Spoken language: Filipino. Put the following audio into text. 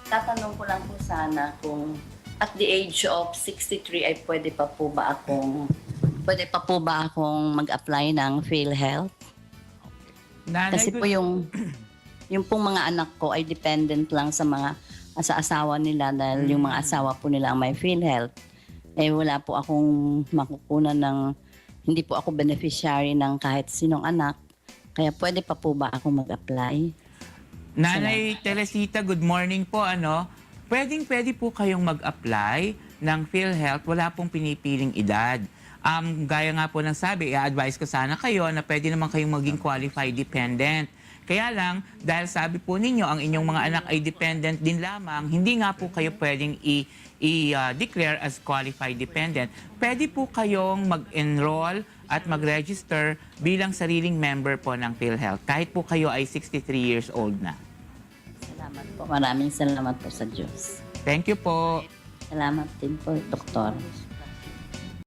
tatanong ko lang po sana kung at the age of 63 ay pwede pa po ba akong mag-apply ng PhilHealth? Nanay, Kasi po yung pong mga anak ko ay dependent lang sa asawa nila dahil yung mga asawa po nila ang may PhilHealth. Eh wala po akong makukunan hindi po ako beneficiary ng kahit sinong anak. Kaya pwede pa po ba ako mag-apply? Nanay Teresita, good morning po. Pwede po kayong mag-apply ng PhilHealth. Wala pong pinipiling edad. Gaya nga po ng sabi, i-advise ko sana kayo na pwede naman kayong maging qualified dependent. Kaya lang, dahil sabi po ninyo, ang inyong mga anak ay dependent din lamang, hindi nga po kayo pwedeng i-declare as qualified dependent. Pwede po kayong mag-enroll at mag-register bilang sariling member po ng PhilHealth, kahit po kayo ay 63 years old na. Salamat po. Maraming salamat po sa Diyos. Thank you po. Salamat din po, Doktor.